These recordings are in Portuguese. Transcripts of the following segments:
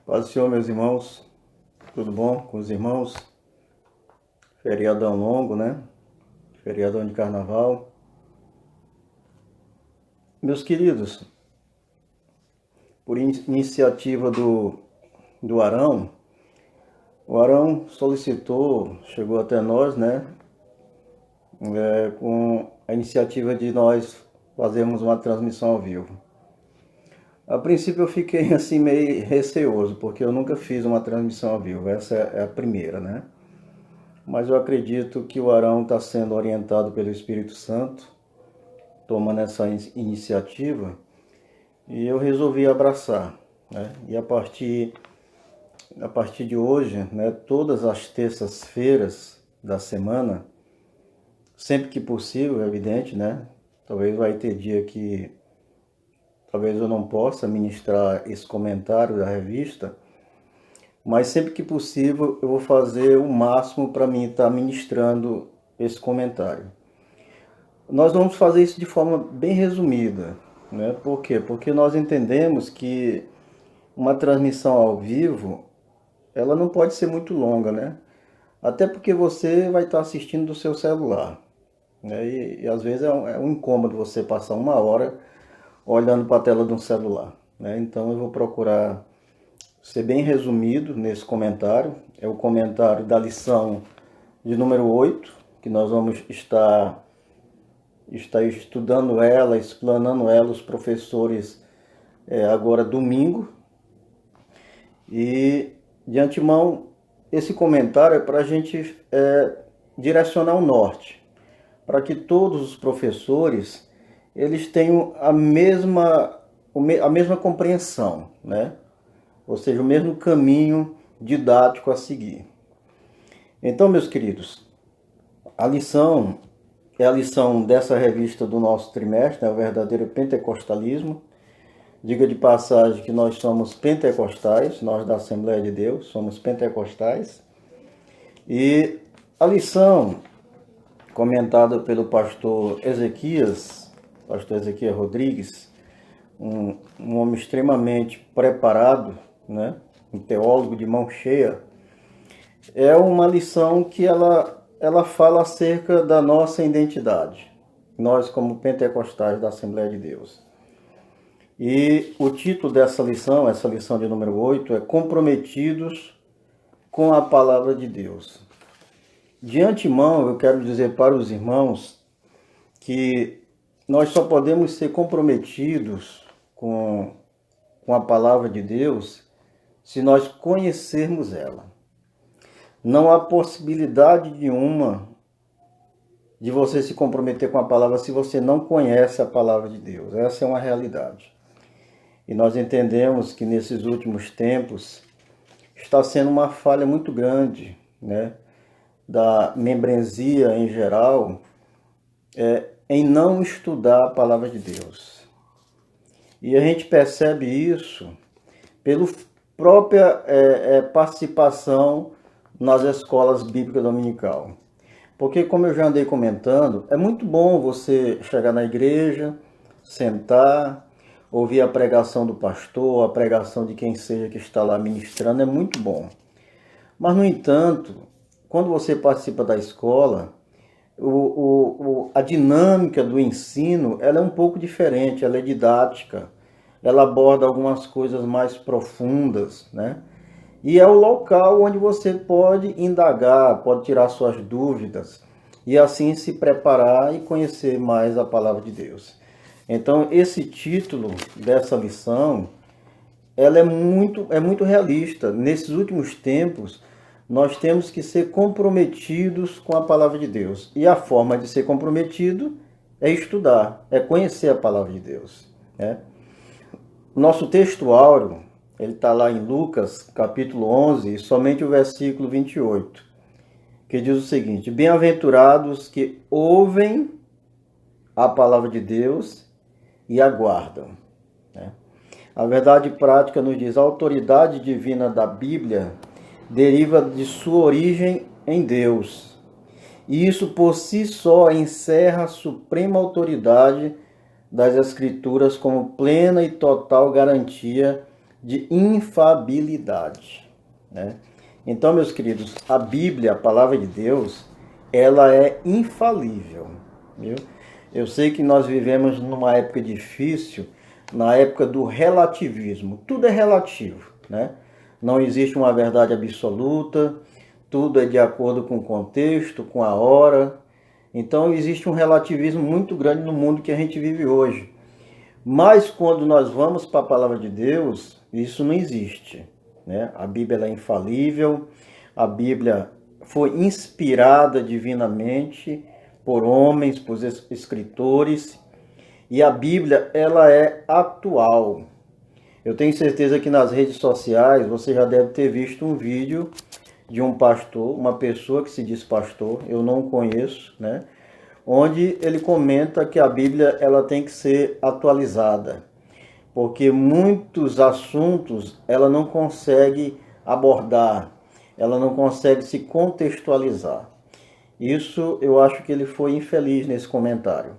Paz do Senhor, meus irmãos. Tudo bom com os irmãos? Feriadão longo, né? Feriadão de carnaval. Meus queridos, por iniciativa do Arão, o Arão solicitou, chegou até nós, né? Com a iniciativa de nós fazermos uma transmissão ao vivo. A princípio eu fiquei assim meio receoso, porque eu nunca fiz uma transmissão ao vivo. Essa é a primeira, né? Mas eu acredito que o Arão está sendo orientado pelo Espírito Santo, tomando essa iniciativa, e eu resolvi abraçar, né? E a partir de hoje, né, todas as terças-feiras da semana, sempre que possível, é evidente, né? Talvez vai ter dia que talvez eu não possa ministrar esse comentário da revista, mas sempre que possível eu vou fazer o máximo para mim estar ministrando esse comentário. Nós vamos fazer isso de forma bem resumida, né? Por quê? Porque nós entendemos que uma transmissão ao vivo, ela não pode ser muito longa, né? Até porque você vai estar assistindo do seu celular, né? E às vezes é um incômodo você passar uma hora olhando para a tela de um celular, né? Então eu vou procurar ser bem resumido nesse comentário. É o comentário da lição de número 8, que nós vamos estar estudando ela, explanando ela, os professores, agora domingo. E de antemão, esse comentário é para a gente direcionar o norte, para que todos os professores eles tenham a mesma compreensão, né? Ou seja, o mesmo caminho didático a seguir. Então, meus queridos, a lição é a lição dessa revista do nosso trimestre, né, o verdadeiro pentecostalismo. Diga de passagem que nós somos pentecostais, nós da Assembleia de Deus somos pentecostais. E a lição comentada pelo pastor Ezequias Rodrigues, um homem extremamente preparado, né, um teólogo de mão cheia, é uma lição que ela fala acerca da nossa identidade, nós como pentecostais da Assembleia de Deus. E o título dessa lição, essa lição de número 8, é Comprometidos com a Palavra de Deus. De antemão, eu quero dizer para os irmãos que nós só podemos ser comprometidos com a Palavra de Deus se nós conhecermos ela. Não há possibilidade nenhuma de você se comprometer com a palavra se você não conhece a palavra de Deus. Essa é uma realidade. E nós entendemos que nesses últimos tempos está sendo uma falha muito grande, né, da membresia em geral, em não estudar a palavra de Deus. E a gente percebe isso pela própria participação nas escolas bíblicas dominical. Porque, como eu já andei comentando, é muito bom você chegar na igreja, sentar, ouvir a pregação do pastor, a pregação de quem seja que está lá ministrando, é muito bom. Mas, no entanto, quando você participa da escola, a dinâmica do ensino ela é um pouco diferente, ela é didática, ela aborda algumas coisas mais profundas, né? E é o local onde você pode indagar, pode tirar suas dúvidas e assim se preparar e conhecer mais a palavra de Deus. Então, esse título dessa lição, ela é muito realista. Nesses últimos tempos, nós temos que ser comprometidos com a palavra de Deus. E a forma de ser comprometido é estudar, é conhecer a palavra de Deus, né? O nosso texto áureo, ele está lá em Lucas, capítulo 11, somente o versículo 28, que diz o seguinte: Bem-aventurados que ouvem a palavra de Deus e aguardam, né? A verdade prática nos diz: a autoridade divina da Bíblia deriva de sua origem em Deus. E isso por si só encerra a suprema autoridade das Escrituras como plena e total garantia de infabilidade, né? Então, meus queridos, a Bíblia, a palavra de Deus, ela é infalível, viu? Eu sei que nós vivemos numa época difícil, na época do relativismo. Tudo é relativo, né? Não existe uma verdade absoluta, tudo é de acordo com o contexto, com a hora. Então existe um relativismo muito grande no mundo que a gente vive hoje. Mas quando nós vamos para a palavra de Deus, isso não existe, né? A Bíblia é infalível, a Bíblia foi inspirada divinamente por homens, por escritores, e a Bíblia ela é atual. Eu tenho certeza que nas redes sociais você já deve ter visto um vídeo de um pastor, uma pessoa que se diz pastor, eu não conheço, né? Onde ele comenta que a Bíblia ela tem que ser atualizada, porque muitos assuntos ela não consegue abordar, ela não consegue se contextualizar. Isso eu acho que ele foi infeliz nesse comentário,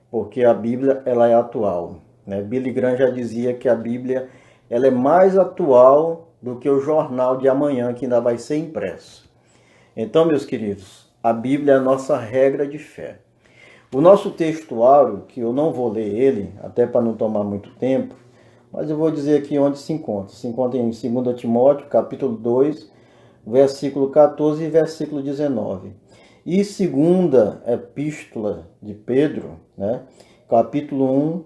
porque a Bíblia ela é atual, né? Billy Graham já dizia que a Bíblia ela é mais atual do que o jornal de amanhã que ainda vai ser impresso. Então, meus queridos, a Bíblia é a nossa regra de fé. O nosso textuário, que eu não vou ler ele, até para não tomar muito tempo, mas eu vou dizer aqui onde se encontra. Se encontra em 2 Timóteo, capítulo 2, versículo 14 e versículo 19. E segunda epístola de Pedro, né, capítulo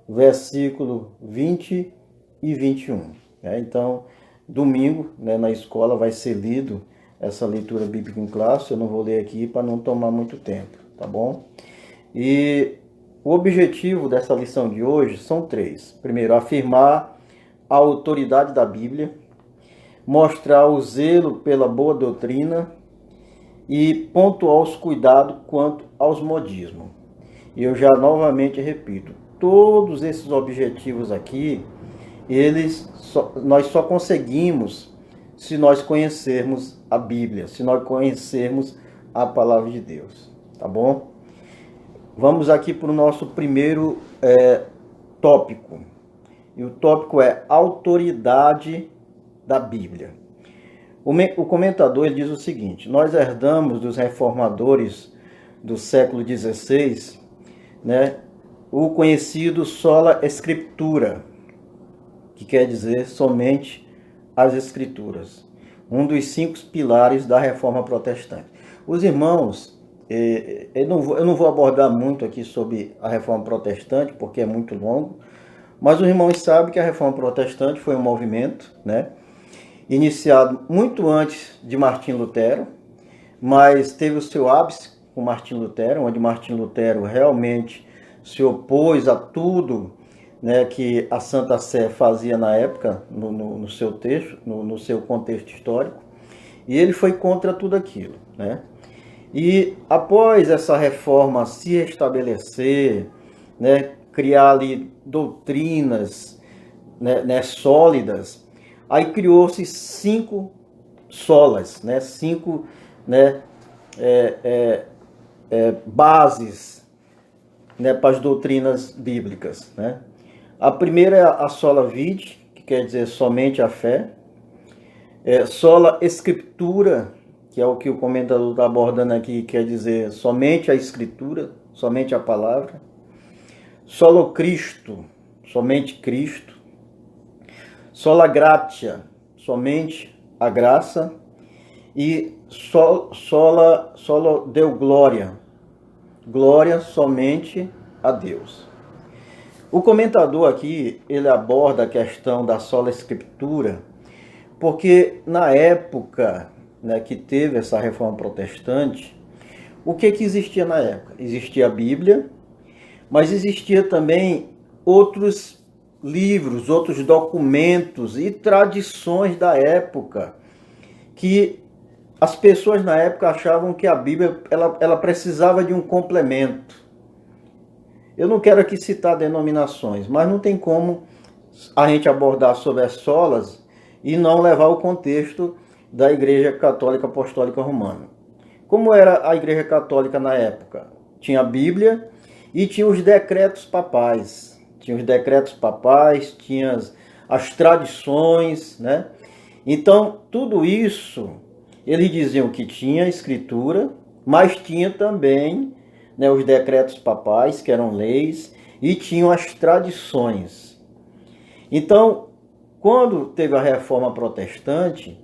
1, versículo 20 e 21. Né? Então, domingo, né, na escola vai ser lido essa leitura bíblica em classe. Eu não vou ler aqui para não tomar muito tempo, tá bom? E o objetivo dessa lição de hoje são três. Primeiro, afirmar a autoridade da Bíblia, mostrar o zelo pela boa doutrina e pontuar os cuidados quanto aos modismos. E eu já novamente repito, todos esses objetivos aqui, nós só conseguimos se nós conhecermos a Bíblia, se nós conhecermos a palavra de Deus, tá bom? Vamos aqui para o nosso primeiro tópico. E o tópico é autoridade da Bíblia. O comentador ele diz o seguinte: nós herdamos dos reformadores do século XVI, né, o conhecido sola scriptura, que quer dizer somente as Escrituras, um dos 5 pilares da Reforma Protestante. Os irmãos, eu não vou abordar muito aqui sobre a Reforma Protestante, porque é muito longo, mas os irmãos sabem que a Reforma Protestante foi um movimento, né, iniciado muito antes de Martim Lutero, mas teve o seu ápice com Martim Lutero, onde Martim Lutero realmente se opôs a tudo, né, que a Santa Sé fazia na época, no seu texto, no seu contexto histórico, e ele foi contra tudo aquilo, né? E após essa reforma se restabelecer, né, criar ali doutrinas, né, sólidas, aí criou-se 5 solas, né, 5, né, bases, né, para as doutrinas bíblicas, né? A primeira é a sola vitae, que quer dizer somente a fé. Sola scriptura, que é o que o comentador está abordando aqui, quer dizer somente a escritura, somente a palavra. Solo Cristo, somente Cristo. Sola gratia, somente a graça. E solo Deo gloria, glória somente a Deus. O comentador aqui, ele aborda a questão da sola escritura, porque na época, né, que teve essa reforma protestante, o que existia na época? Existia a Bíblia, mas existia também outros livros, outros documentos e tradições da época, que as pessoas na época achavam que a Bíblia ela precisava de um complemento. Eu não quero aqui citar denominações, mas não tem como a gente abordar sobre as solas e não levar o contexto da Igreja Católica Apostólica Romana. Como era a Igreja Católica na época? Tinha a Bíblia e tinha os decretos papais. Tinha os decretos papais, tinha as tradições, né? Então, tudo isso, eles diziam que tinha escritura, mas tinha também, né, os decretos papais, que eram leis, e tinham as tradições. Então, quando teve a reforma protestante,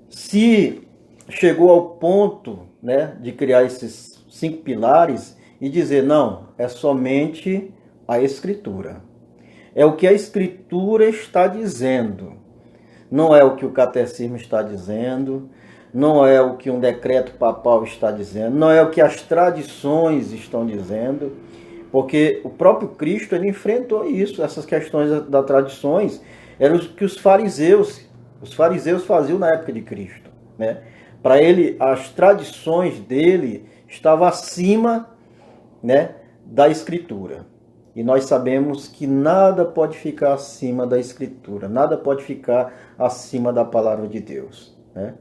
se chegou ao ponto, né, de criar esses 5 pilares e dizer, não, é somente a escritura. É o que a escritura está dizendo. Não é o que o catecismo está dizendo, não é o que um decreto papal está dizendo, não é o que as tradições estão dizendo, porque o próprio Cristo ele enfrentou isso, essas questões das tradições, eram o que os fariseus faziam na época de Cristo, né? Para ele, as tradições dele estavam acima, né, da Escritura. E nós sabemos que nada pode ficar acima da Escritura, nada pode ficar acima da palavra de Deus, né?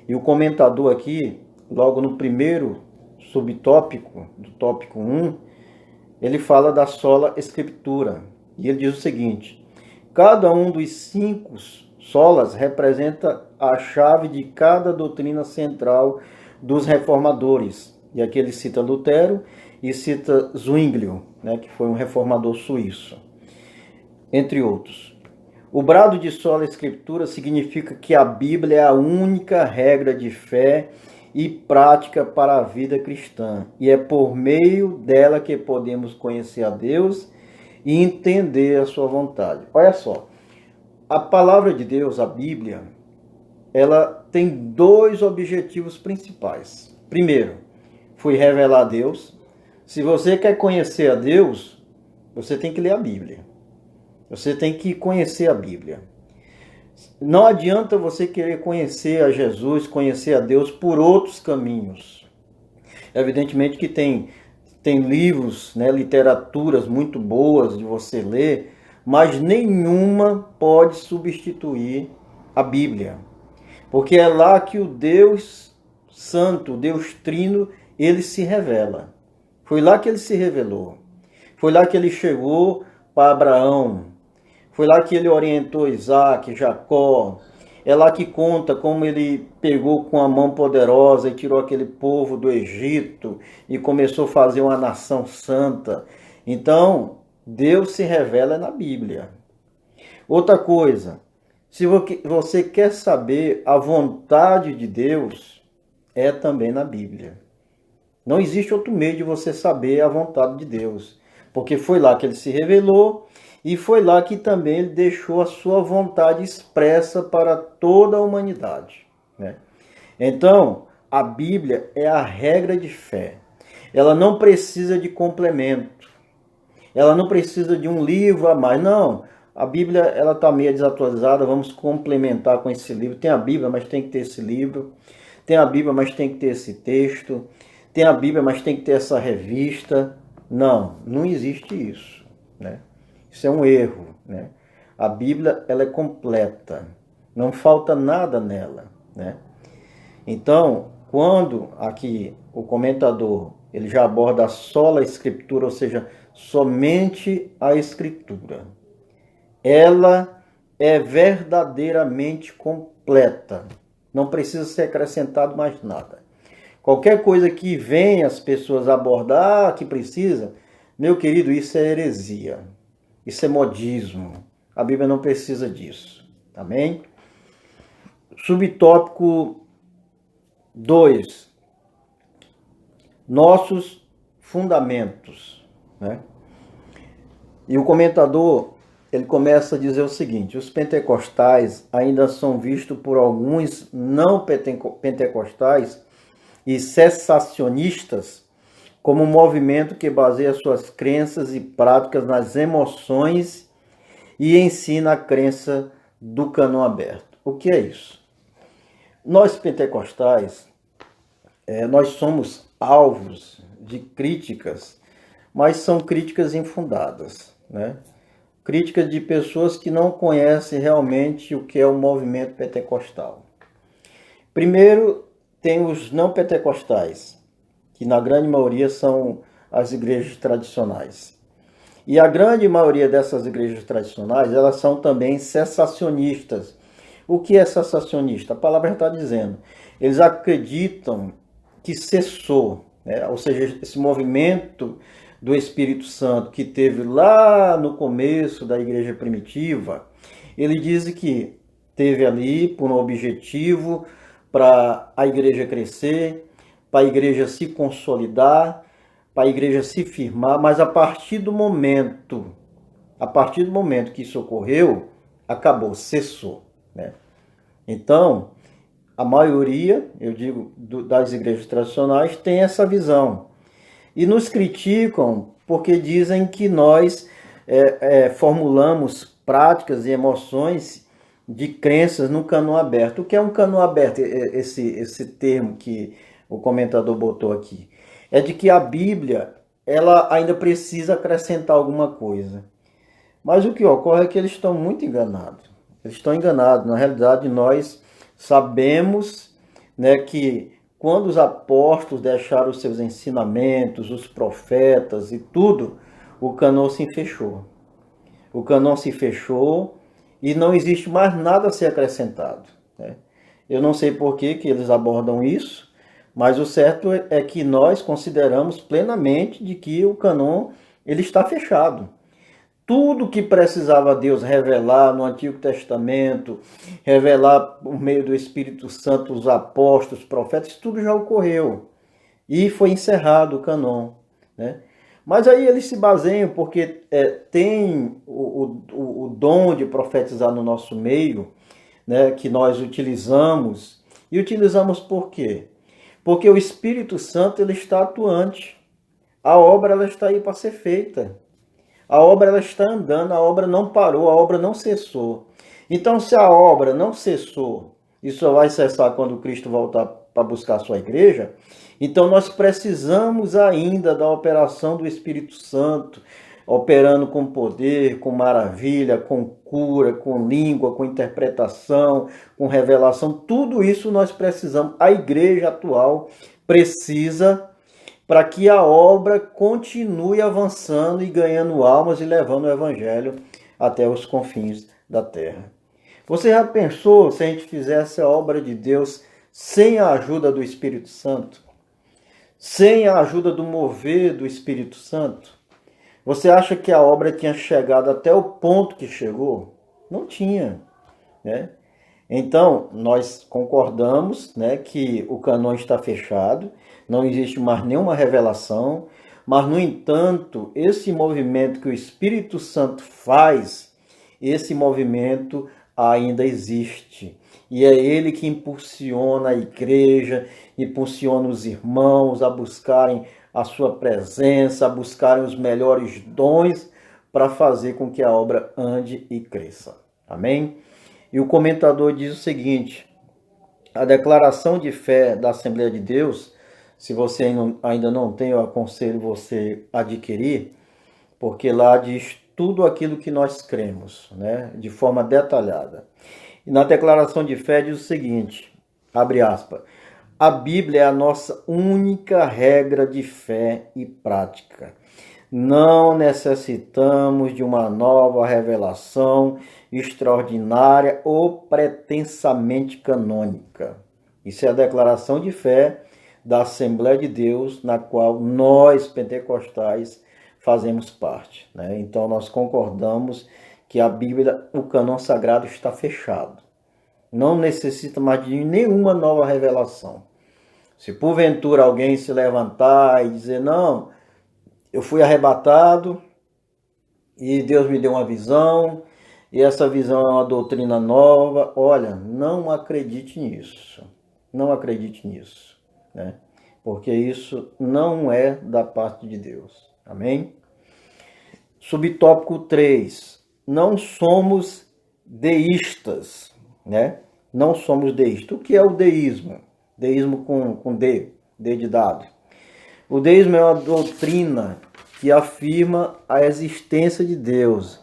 E o comentador aqui, logo no primeiro subtópico, do tópico 1, ele fala da sola Escritura. E ele diz o seguinte: cada um dos 5 solas representa a chave de cada doutrina central dos reformadores. E aqui ele cita Lutero e cita Zwinglio, né, que foi um reformador suíço, entre outros. O brado de sola escritura significa que a Bíblia é a única regra de fé e prática para a vida cristã. E é por meio dela que podemos conhecer a Deus e entender a sua vontade. Olha só, a palavra de Deus, a Bíblia, ela tem 2 objetivos principais. Primeiro, foi revelar a Deus. Se você quer conhecer a Deus, você tem que ler a Bíblia. Você tem que conhecer a Bíblia. Não adianta você querer conhecer a Jesus, conhecer a Deus por outros caminhos. Evidentemente que tem livros, né, literaturas muito boas de você ler, mas nenhuma pode substituir a Bíblia. Porque é lá que o Deus Santo, o Deus Trino, ele se revela. Foi lá que ele se revelou. Foi lá que ele chegou para Abraão. Foi lá que ele orientou Isaac, Jacó. É lá que conta como ele pegou com a mão poderosa e tirou aquele povo do Egito e começou a fazer uma nação santa. Então, Deus se revela na Bíblia. Outra coisa, se você quer saber a vontade de Deus, é também na Bíblia. Não existe outro meio de você saber a vontade de Deus, porque foi lá que ele se revelou e foi lá que também ele deixou a sua vontade expressa para toda a humanidade, né? Então, a Bíblia é a regra de fé. Ela não precisa de complemento. Ela não precisa de um livro a mais. Não, a Bíblia ela está meio desatualizada, vamos complementar com esse livro. Tem a Bíblia, mas tem que ter esse livro. Tem a Bíblia, mas tem que ter esse texto. Tem a Bíblia, mas tem que ter essa revista. Não, não existe isso, né? Isso é um erro, né? A Bíblia ela é completa, não falta nada nela, né? Então, quando aqui o comentador ele já aborda a sola escritura, ou seja, somente a escritura, ela é verdadeiramente completa, não precisa ser acrescentado mais nada. Qualquer coisa que venha as pessoas abordar que precisa, meu querido, isso é heresia. Isso é modismo. A Bíblia não precisa disso. Amém? Subtópico 2. Nossos fundamentos, né? E o comentador, ele começa a dizer o seguinte: os pentecostais ainda são vistos por alguns não pentecostais e cessacionistas como um movimento que baseia suas crenças e práticas nas emoções e ensina a crença do cânon aberto. O que é isso? Nós pentecostais, nós somos alvos de críticas, mas são críticas infundadas, né? Críticas de pessoas que não conhecem realmente o que é o movimento pentecostal. Primeiro, tem os não pentecostais, que na grande maioria são as igrejas tradicionais. E a grande maioria dessas igrejas tradicionais, elas são também cessacionistas. O que é cessacionista? A palavra está dizendo. Eles acreditam que cessou, né? Ou seja, esse movimento do Espírito Santo que teve lá no começo da igreja primitiva, ele diz que teve ali por um objetivo para a igreja crescer, para a igreja se consolidar, para a igreja se firmar, mas a partir do momento que isso ocorreu, acabou, cessou, né? Então, a maioria, eu digo, das igrejas tradicionais tem essa visão. E nos criticam porque dizem que nós formulamos práticas e emoções de crenças no cânon aberto. O que é um cânon aberto? Esse termo que o comentador botou aqui. É de que a Bíblia ela ainda precisa acrescentar alguma coisa. Mas o que ocorre é que eles estão muito enganados. Eles estão enganados. Na realidade, nós sabemos, né, que quando os apóstolos deixaram os seus ensinamentos, os profetas e tudo, o cânon se fechou. O cânon se fechou e não existe mais nada a ser acrescentado, né? Eu não sei por que eles abordam isso, mas o certo é que nós consideramos plenamente de que o cânon ele está fechado. Tudo que precisava Deus revelar no Antigo Testamento, revelar por meio do Espírito Santo os apóstolos, os profetas, tudo já ocorreu. E foi encerrado o cânon, né? Mas aí eles se baseiam porque tem o dom de profetizar no nosso meio, né, que nós utilizamos. E utilizamos por quê? Porque o Espírito Santo ele está atuante. A obra ela está aí para ser feita. A obra ela está andando, a obra não parou, a obra não cessou. Então, se a obra não cessou, e só vai cessar quando Cristo voltar para buscar a sua igreja, então nós precisamos ainda da operação do Espírito Santo, operando com poder, com maravilha, com cura, com língua, com interpretação, com revelação. Tudo isso nós precisamos. A igreja atual precisa para que a obra continue avançando e ganhando almas e levando o evangelho até os confins da terra. Você já pensou se a gente fizesse a obra de Deus sem a ajuda do Espírito Santo? Sem a ajuda do mover do Espírito Santo? Você acha que a obra tinha chegado até o ponto que chegou? Não tinha, né? Então, nós concordamos, né, que o cânon está fechado, não existe mais nenhuma revelação, mas, no entanto, esse movimento que o Espírito Santo faz, esse movimento ainda existe. E é ele que impulsiona a igreja, impulsiona os irmãos a buscarem a sua presença, a buscarem os melhores dons para fazer com que a obra ande e cresça. Amém? E o comentador diz o seguinte: a declaração de fé da Assembleia de Deus, se você ainda não tem, eu aconselho você a adquirir, porque lá diz tudo aquilo que nós cremos, né, de forma detalhada. E na declaração de fé diz o seguinte, abre aspas, a Bíblia é a nossa única regra de fé e prática. Não necessitamos de uma nova revelação extraordinária ou pretensamente canônica. Isso é a declaração de fé da Assembleia de Deus, na qual nós, pentecostais, fazemos parte, né? Então, nós concordamos que a Bíblia, o cânon sagrado, está fechado. Não necessita mais de nenhuma nova revelação. Se porventura alguém se levantar e dizer, não, eu fui arrebatado e Deus me deu uma visão, e essa visão é uma doutrina nova. Olha, não acredite nisso. Não acredite nisso, né? Porque isso não é da parte de Deus. Amém? Subtópico 3. Não somos deístas, né? Não somos deístas. O que é o deísmo? Deísmo com D de dado. O deísmo é uma doutrina que afirma a existência de Deus,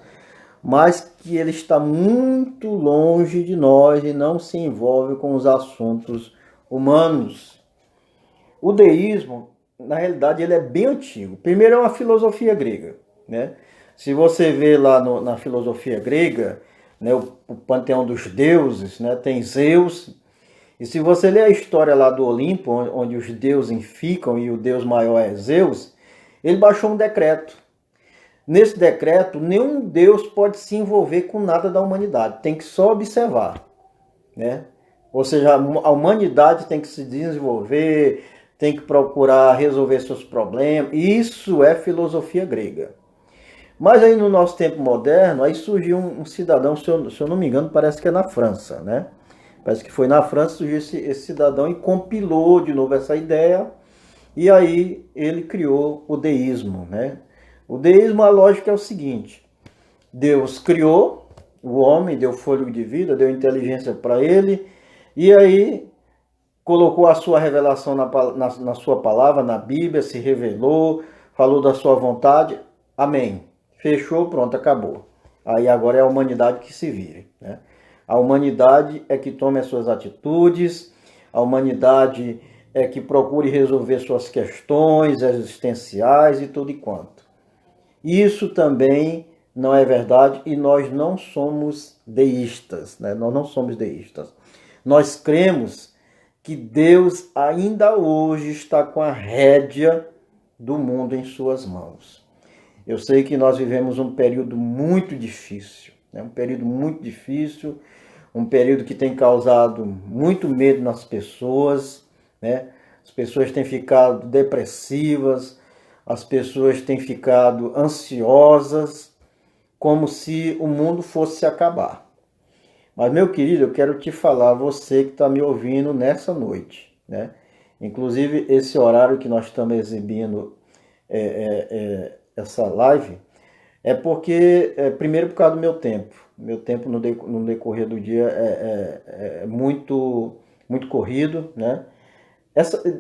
mas que ele está muito longe de nós e não se envolve com os assuntos humanos. O deísmo, na realidade, ele é bem antigo. Primeiro é uma filosofia grega, né? Se você vê lá na filosofia grega, né, o panteão dos deuses, né, tem Zeus. E se você ler a história lá do Olimpo, onde os deuses ficam e o deus maior é Zeus, ele baixou um decreto. Nesse decreto, nenhum deus pode se envolver com nada da humanidade, tem que só observar, né? Ou seja, a humanidade tem que se desenvolver, tem que procurar resolver seus problemas. Isso é filosofia grega. Mas aí no nosso tempo moderno, aí surgiu um cidadão, se eu não me engano, parece que é na França, né? Parece que foi na França, surgiu esse cidadão e compilou de novo essa ideia. E aí ele criou o deísmo, né? O deísmo, a lógica é o seguinte: Deus criou o homem, deu fôlego de vida, deu inteligência para ele, e aí colocou a sua revelação na sua palavra, na Bíblia, se revelou, falou da sua vontade. Amém. Fechou, pronto, acabou. Aí agora é a humanidade que se vire, né? A humanidade é que tome as suas atitudes, a humanidade é que procure resolver suas questões existenciais e tudo e quanto. Isso também não é verdade e nós não somos deístas, né? Nós não somos deístas. Nós cremos que Deus ainda hoje está com a rédea do mundo em suas mãos. Eu sei que nós vivemos um período muito difícil, né? Um período muito difícil, um período que tem causado muito medo nas pessoas, né? As pessoas têm ficado depressivas, as pessoas têm ficado ansiosas, como se o mundo fosse se acabar. Mas, meu querido, eu quero te falar, você que está me ouvindo nessa noite, né? Inclusive, esse horário que nós estamos exibindo essa live, é porque, primeiro, por causa do meu tempo. Meu tempo no decorrer do dia é muito, muito corrido, né?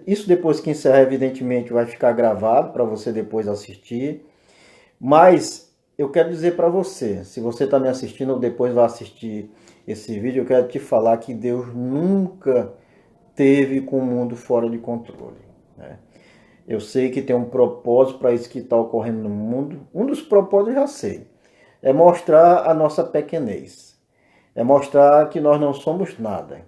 Isso depois que encerrar, evidentemente, vai ficar gravado para você depois assistir. Mas eu quero dizer para você, se você está me assistindo ou depois vai assistir esse vídeo, eu quero te falar que Deus nunca teve com o mundo fora de controle, né? Eu sei que tem um propósito para isso que está ocorrendo no mundo. Um dos propósitos eu já sei. É mostrar a nossa pequenez. É mostrar que nós não somos nada.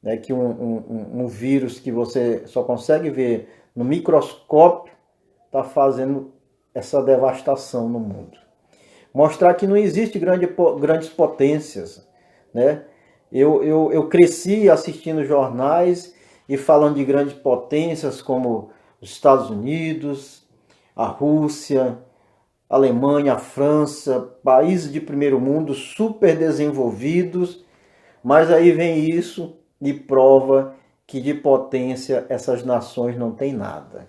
É que um vírus que você só consegue ver no microscópio está fazendo essa devastação no mundo. Mostrar que não existe grandes potências, né? Eu cresci assistindo jornais e falando de grandes potências como os Estados Unidos, a Rússia, a Alemanha, a França, países de primeiro mundo super desenvolvidos, mas aí vem isso e prova que de potência essas nações não têm nada.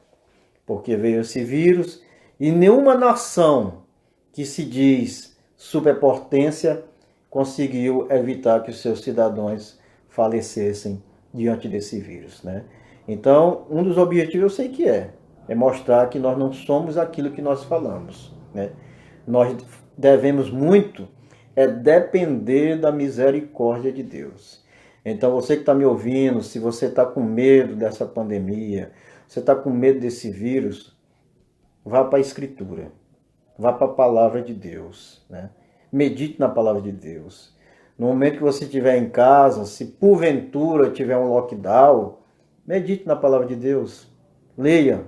Porque veio esse vírus e nenhuma nação que se diz superpotência conseguiu evitar que os seus cidadãos falecessem diante desse vírus, né? Então, um dos objetivos eu sei que é mostrar que nós não somos aquilo que nós falamos, né? Nós devemos muito depender da misericórdia de Deus. Então, você que está me ouvindo, se você está com medo dessa pandemia, você está com medo desse vírus, vá para a Escritura, vá para a palavra de Deus, né? Medite na palavra de Deus. No momento que você estiver em casa, se porventura tiver um lockdown, medite na palavra de Deus. Leia.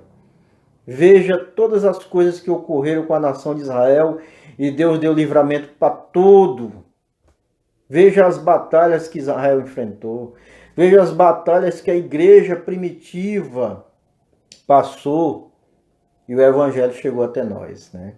Veja todas as coisas que ocorreram com a nação de Israel e Deus deu livramento para todo. Veja as batalhas que Israel enfrentou. Veja as batalhas que a igreja primitiva passou e o evangelho chegou até nós, né?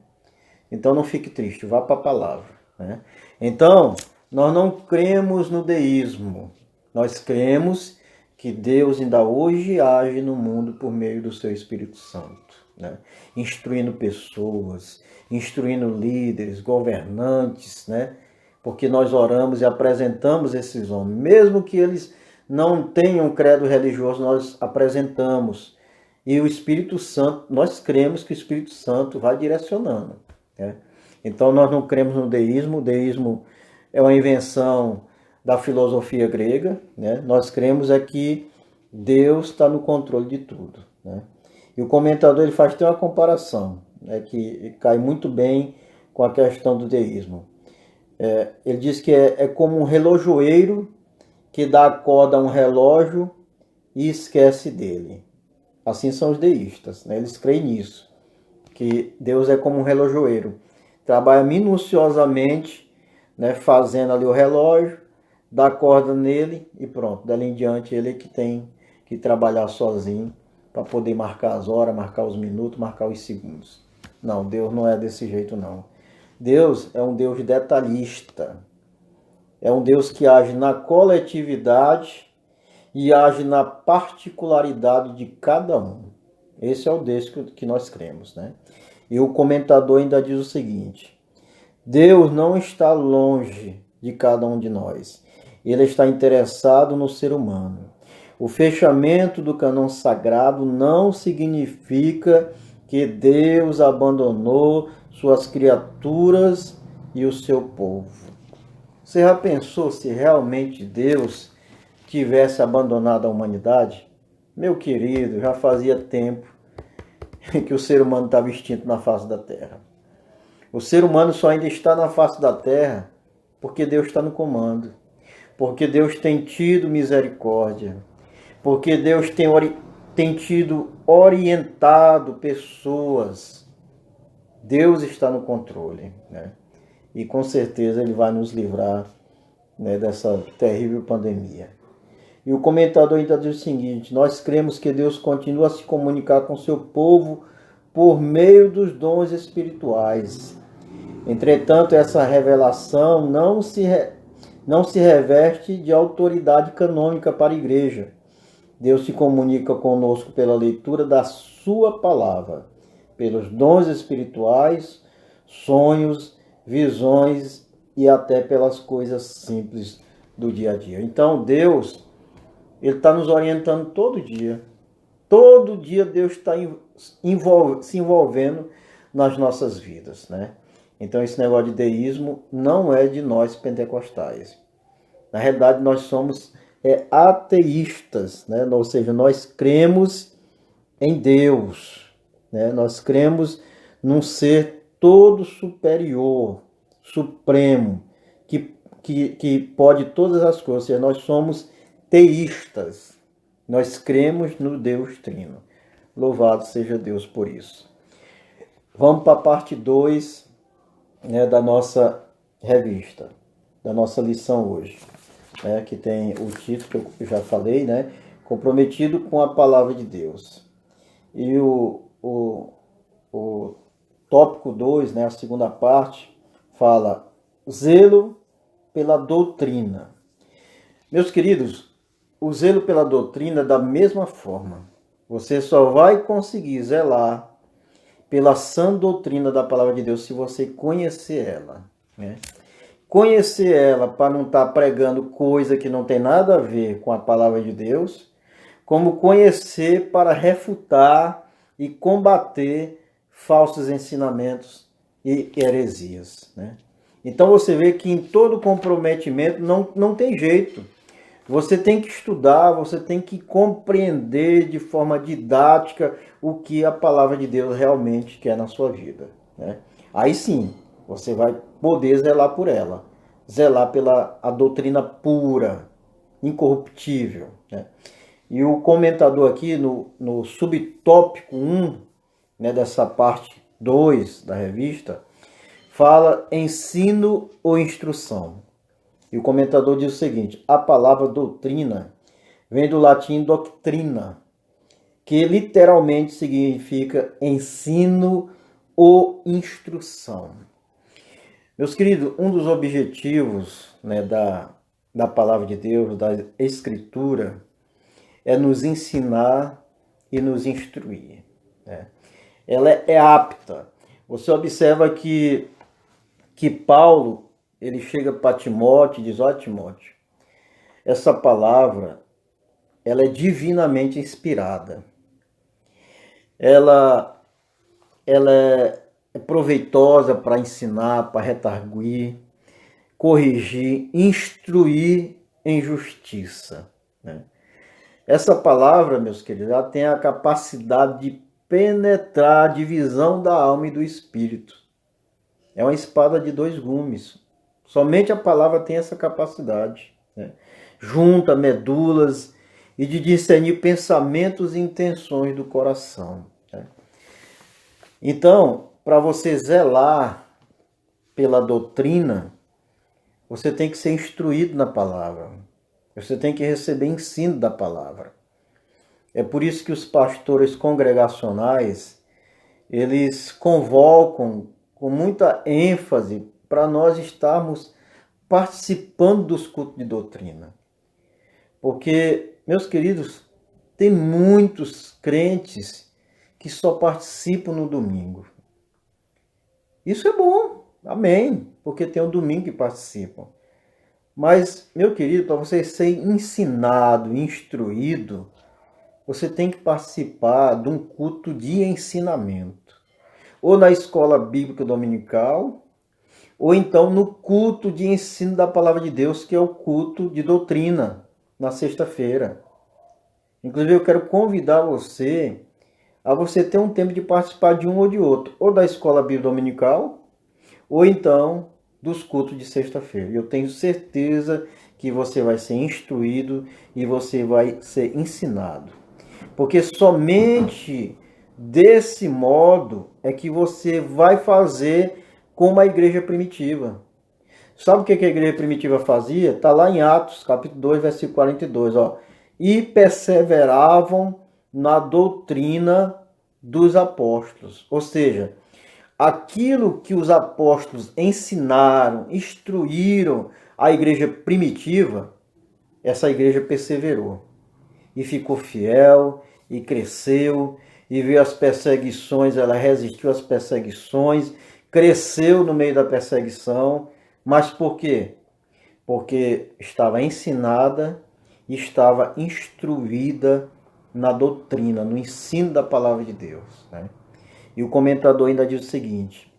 Então não fique triste, vá para a palavra, né? Então, nós não cremos no deísmo. Nós cremos que Deus ainda hoje age no mundo por meio do seu Espírito Santo, né? Instruindo pessoas, instruindo líderes, governantes, né? Porque nós oramos e apresentamos esses homens, mesmo que eles não tenham credo religioso, nós apresentamos. E o Espírito Santo, nós cremos que o Espírito Santo vai direcionando, né? Então nós não cremos no deísmo. O deísmo é uma invenção da filosofia grega, né? Nós cremos que Deus está no controle de tudo, né? E o comentador ele faz até uma comparação, né, que cai muito bem com a questão do deísmo. Ele diz que é como um relojoeiro que dá a corda a um relógio e esquece dele. Assim são os deístas, né? Eles creem nisso, que Deus é como um relojoeiro. Trabalha minuciosamente, né, fazendo ali o relógio, dá corda nele e pronto. Dali em diante ele é que tem que trabalhar sozinho para poder marcar as horas, marcar os minutos, marcar os segundos. Não, Deus não é desse jeito não. Deus é um Deus detalhista. É um Deus que age na coletividade e age na particularidade de cada um. Esse é o Deus que nós cremos, né? E o comentador ainda diz o seguinte: Deus não está longe de cada um de nós. Ele está interessado no ser humano. O fechamento do cânon sagrado não significa que Deus abandonou suas criaturas e o seu povo. Você já pensou se realmente Deus tivesse abandonado a humanidade? Meu querido, já fazia tempo que o ser humano estava extinto na face da terra. O ser humano só ainda está na face da terra porque Deus está no comando, porque Deus tem tido misericórdia, porque Deus tem tido orientado pessoas. Deus está no controle, né? E com certeza Ele vai nos livrar, né, dessa terrível pandemia. E o comentador ainda diz o seguinte: nós cremos que Deus continua a se comunicar com seu povo por meio dos dons espirituais. Entretanto, essa revelação não se reveste de autoridade canônica para a igreja. Deus se comunica conosco pela leitura da sua palavra, pelos dons espirituais, sonhos, visões e até pelas coisas simples do dia a dia. Então, Deus, Ele está nos orientando todo dia. Todo dia Deus está se envolvendo nas nossas vidas, né? Então esse negócio de deísmo não é de nós pentecostais. Na realidade nós somos ateístas, né? Ou seja, nós cremos em Deus, né? Nós cremos num ser todo superior, supremo, que pode todas as coisas. Ou seja, nós somos teístas. Nós cremos no Deus Trino. Louvado seja Deus por isso. Vamos para a parte 2, né, da nossa revista, da nossa lição hoje, né, que tem o título que eu já falei, né, Comprometido com a Palavra de Deus. E o tópico 2, né, a segunda parte, fala zelo pela doutrina. Meus queridos, o zelo pela doutrina, da mesma forma, você só vai conseguir zelar pela sã doutrina da palavra de Deus se você conhecer ela, né? Conhecer ela para não estar pregando coisa que não tem nada a ver com a palavra de Deus, como conhecer para refutar e combater falsos ensinamentos e heresias, né? Então você vê que em todo comprometimento não tem jeito. Você tem que estudar, você tem que compreender de forma didática o que a palavra de Deus realmente quer na sua vida, né? Aí sim, você vai poder zelar por ela, zelar pela a doutrina pura, incorruptível, né? E o comentador aqui no subtópico 1, né, dessa parte 2 da revista, fala ensino ou instrução. E o comentador diz o seguinte: a palavra doutrina vem do latim doctrina, que literalmente significa ensino ou instrução. Meus queridos, um dos objetivos, né, da palavra de Deus, da Escritura, é nos ensinar e nos instruir, né? Ela é apta. Você observa que Paulo, ele chega para Timóteo e diz: ó, Timóteo, essa palavra, ela é divinamente inspirada. Ela é proveitosa para ensinar, para redarguir, corrigir, instruir em justiça, né? Essa palavra, meus queridos, ela tem a capacidade de penetrar a divisão da alma e do espírito. É uma espada de dois gumes. Somente a palavra tem essa capacidade, né? Junta medulas e de discernir pensamentos e intenções do coração, né? Então, para você zelar pela doutrina, você tem que ser instruído na palavra. Você tem que receber ensino da palavra. É por isso que os pastores congregacionais, eles convocam com muita ênfase para nós estarmos participando dos cultos de doutrina. Porque, meus queridos, tem muitos crentes que só participam no domingo. Isso é bom, amém, porque tem um domingo que participam. Mas, meu querido, para você ser ensinado, instruído, você tem que participar de um culto de ensinamento. Ou na escola bíblica dominical, ou então no culto de ensino da palavra de Deus, que é o culto de doutrina, na sexta-feira. Inclusive, eu quero convidar você a você ter um tempo de participar de um ou de outro, ou da escola bíblica dominical, ou então dos cultos de sexta-feira. Eu tenho certeza que você vai ser instruído e você vai ser ensinado. Porque somente desse modo é que você vai fazer como a igreja primitiva. Sabe o que a igreja primitiva fazia? Está lá em Atos, capítulo 2, versículo 42. Ó. E perseveravam na doutrina dos apóstolos. Ou seja, aquilo que os apóstolos ensinaram, instruíram a igreja primitiva, essa igreja perseverou. E ficou fiel, e cresceu, e viu as perseguições, ela resistiu às perseguições, cresceu no meio da perseguição. Mas por quê? Porque estava ensinada e estava instruída na doutrina, no ensino da palavra de Deus, né? E o comentador ainda diz o seguinte: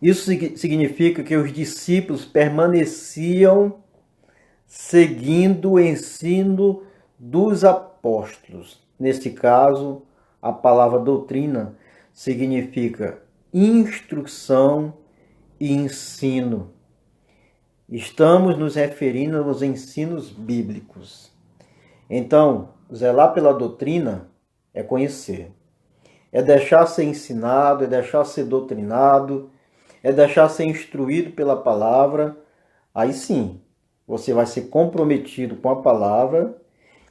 isso significa que os discípulos permaneciam seguindo o ensino dos apóstolos. Neste caso, a palavra doutrina significa instrução e ensino. Estamos nos referindo aos ensinos bíblicos. Então, zelar pela doutrina é conhecer. É deixar ser ensinado, é deixar ser doutrinado, é deixar ser instruído pela palavra. Aí sim, você vai ser comprometido com a palavra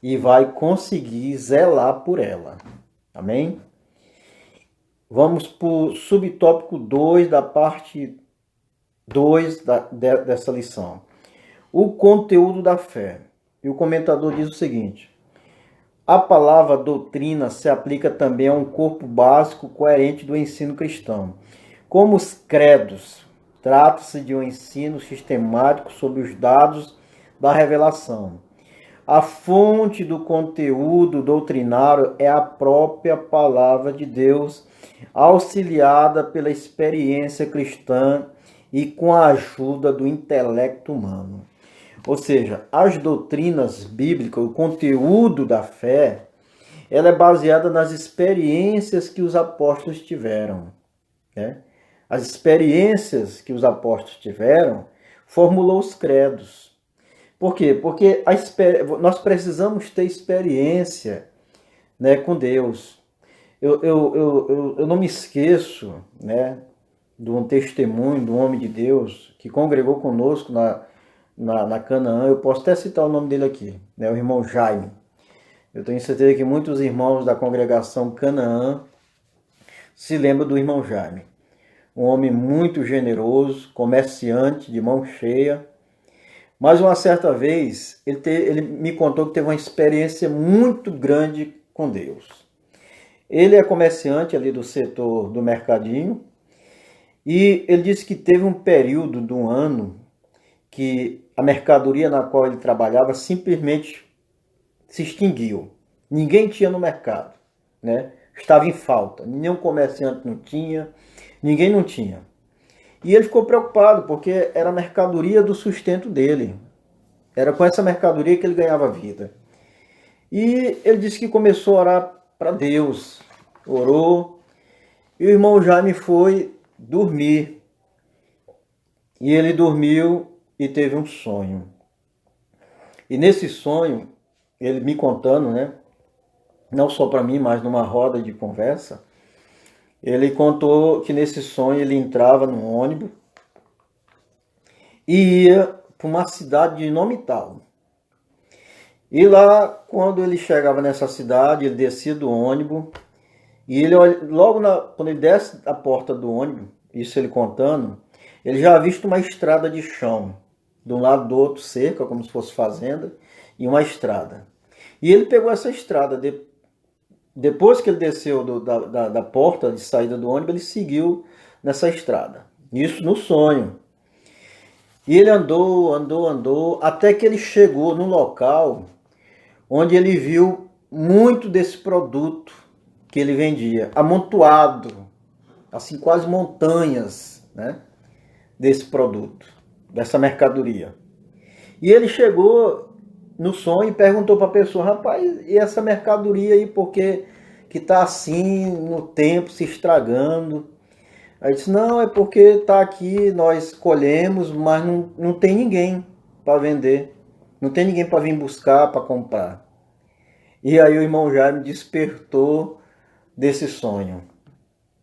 e vai conseguir zelar por ela. Amém? Vamos para o subtópico 2 da parte 2 dessa lição. O conteúdo da fé. E o comentador diz o seguinte: a palavra doutrina se aplica também a um corpo básico coerente do ensino cristão. Como os credos, trata-se de um ensino sistemático sobre os dados da revelação. A fonte do conteúdo doutrinário é a própria palavra de Deus, auxiliada pela experiência cristã e com a ajuda do intelecto humano. Ou seja, as doutrinas bíblicas, o conteúdo da fé, ela é baseada nas experiências que os apóstolos tiveram, né? As experiências que os apóstolos tiveram formulou os credos. Por quê? Porque nós precisamos ter experiência, né, com Deus. Eu não me esqueço, né, de um testemunho de um homem de Deus que congregou conosco na Canaã. Eu posso até citar o nome dele aqui, né, o irmão Jaime. Eu tenho certeza que muitos irmãos da congregação Canaã se lembram do irmão Jaime. Um homem muito generoso, comerciante de mão cheia. Mas uma certa vez, ele me contou que teve uma experiência muito grande com Deus. Ele é comerciante ali do setor do mercadinho. E ele disse que teve um período de um ano que a mercadoria na qual ele trabalhava simplesmente se extinguiu. Ninguém tinha no mercado, né? Estava em falta. Nenhum comerciante não tinha, ninguém não tinha. E ele ficou preocupado porque era a mercadoria do sustento dele. Era com essa mercadoria que ele ganhava vida. E ele disse que começou a orar para Deus. Orou. E o irmão Jaime foi dormir. E ele dormiu e teve um sonho. E nesse sonho, ele me contando, né? Não só para mim, mas numa roda de conversa, ele contou que nesse sonho ele entrava num ônibus e ia para uma cidade de nome tal. E lá, quando ele chegava nessa cidade, ele descia do ônibus e ele logo quando ele desce da porta do ônibus, isso ele contando, ele já havia visto uma estrada de chão, de um lado do outro cerca, como se fosse fazenda, e uma estrada. E ele pegou essa estrada, depois que ele desceu da porta de saída do ônibus, ele seguiu nessa estrada. Isso no sonho. E ele andou, até que ele chegou num local onde ele viu muito desse produto que ele vendia, amontoado, assim quase montanhas, né, desse produto, dessa mercadoria. E ele chegou no sonho e perguntou para a pessoa: rapaz, e essa mercadoria aí, por que está assim no tempo, se estragando? Aí disse: não, é porque está aqui, nós colhemos, mas não tem ninguém para vender, não tem ninguém para vir buscar, para comprar. E aí o irmão Jaime despertou desse sonho.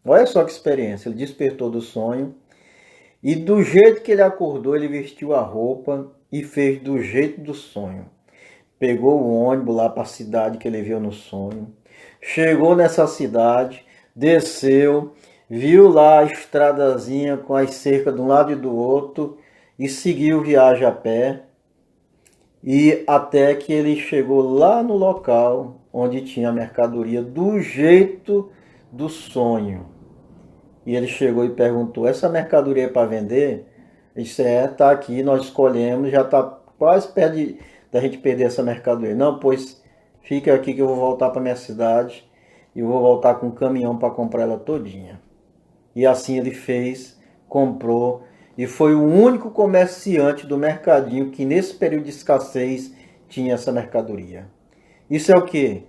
Olha só que experiência, ele despertou do sonho e do jeito que ele acordou, ele vestiu a roupa e fez do jeito do sonho. Pegou o ônibus lá para a cidade que ele viu no sonho, chegou nessa cidade, desceu, viu lá a estradazinha com as cercas de um lado e do outro e seguiu viagem a pé. E até que ele chegou lá no local onde tinha a mercadoria do jeito do sonho. E ele chegou e perguntou: essa mercadoria é para vender? Ele disse: tá aqui, nós escolhemos, já está quase perto da gente perder essa mercadoria. Não, pois fica aqui que eu vou voltar para minha cidade e vou voltar com um caminhão para comprar ela todinha. E assim ele fez, comprou, e foi o único comerciante do mercadinho que nesse período de escassez tinha essa mercadoria. Isso é o quê?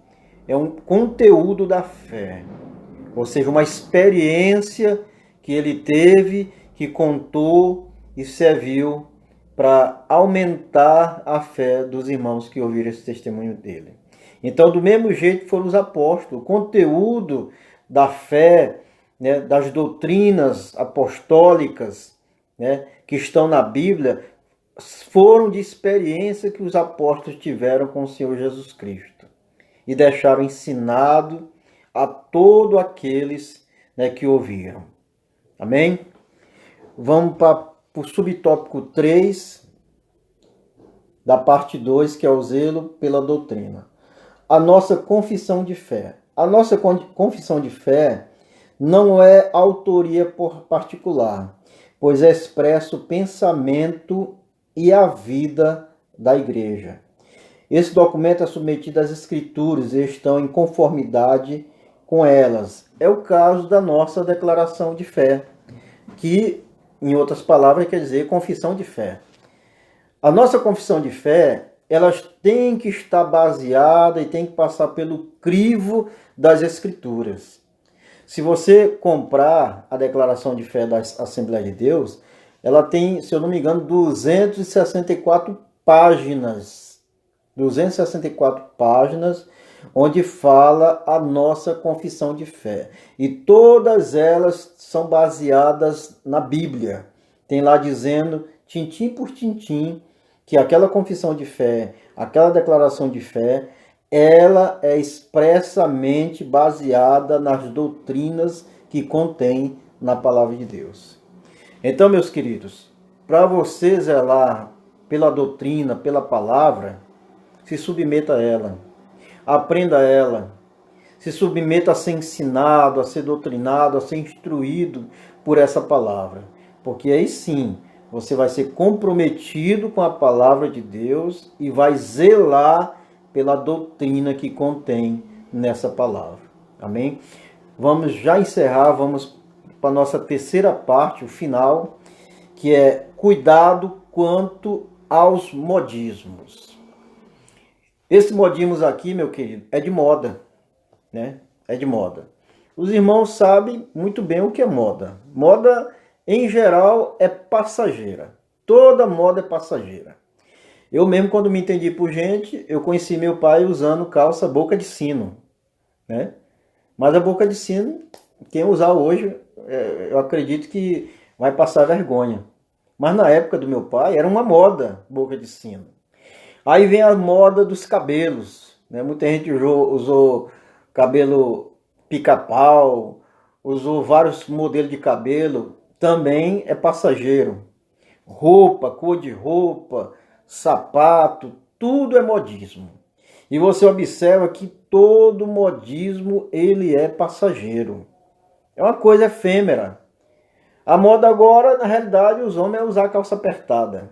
É um conteúdo da fé, ou seja, uma experiência que ele teve, que contou e serviu para aumentar a fé dos irmãos que ouviram esse testemunho dele. Então, do mesmo jeito foram os apóstolos, o conteúdo da fé, né, das doutrinas apostólicas, né, que estão na Bíblia, foram de experiência que os apóstolos tiveram com o Senhor Jesus Cristo e deixaram ensinado a todos aqueles, né, que ouviram. Amém? Vamos para o subtópico 3 da parte 2, que é o zelo pela doutrina. A nossa confissão de fé. A nossa confissão de fé não é autoria por particular, pois expressa o pensamento e a vida da igreja. Esse documento é submetido às escrituras e estão em conformidade com elas. É o caso da nossa declaração de fé, que, em outras palavras, quer dizer confissão de fé. A nossa confissão de fé, elas têm que estar baseada e tem que passar pelo crivo das escrituras. Se você comprar a declaração de fé da Assembleia de Deus, ela tem, se eu não me engano, 264 páginas. 264 páginas, onde fala a nossa confissão de fé. E todas elas são baseadas na Bíblia. Tem lá dizendo, tintim por tintim, que aquela confissão de fé, aquela declaração de fé, ela é expressamente baseada nas doutrinas que contém na palavra de Deus. Então, meus queridos, para você zelar pela doutrina, pela palavra, se submeta a ela, aprenda ela, se submeta a ser ensinado, a ser doutrinado, a ser instruído por essa palavra. Porque aí sim, você vai ser comprometido com a palavra de Deus e vai zelar pela doutrina que contém nessa palavra. Amém? Vamos já encerrar, vamos para a nossa terceira parte, o final, que é cuidado quanto aos modismos. Esse modismos aqui, meu querido, é de moda, né? É de moda. Os irmãos sabem muito bem o que é moda. Moda em geral, é passageira. Toda moda é passageira. Eu mesmo, quando me entendi por gente, eu conheci meu pai usando calça boca de sino, né? Mas a boca de sino, quem usar hoje, eu acredito que vai passar vergonha. Mas na época do meu pai, era uma moda boca de sino. Aí vem a moda dos cabelos, né? Muita gente usou cabelo pica-pau, usou vários modelos de cabelo, também é passageiro. Roupa, cor de roupa, sapato, tudo é modismo. E você observa que todo modismo ele é passageiro. É uma coisa efêmera. A moda agora, na realidade, os homens é usar calça apertada.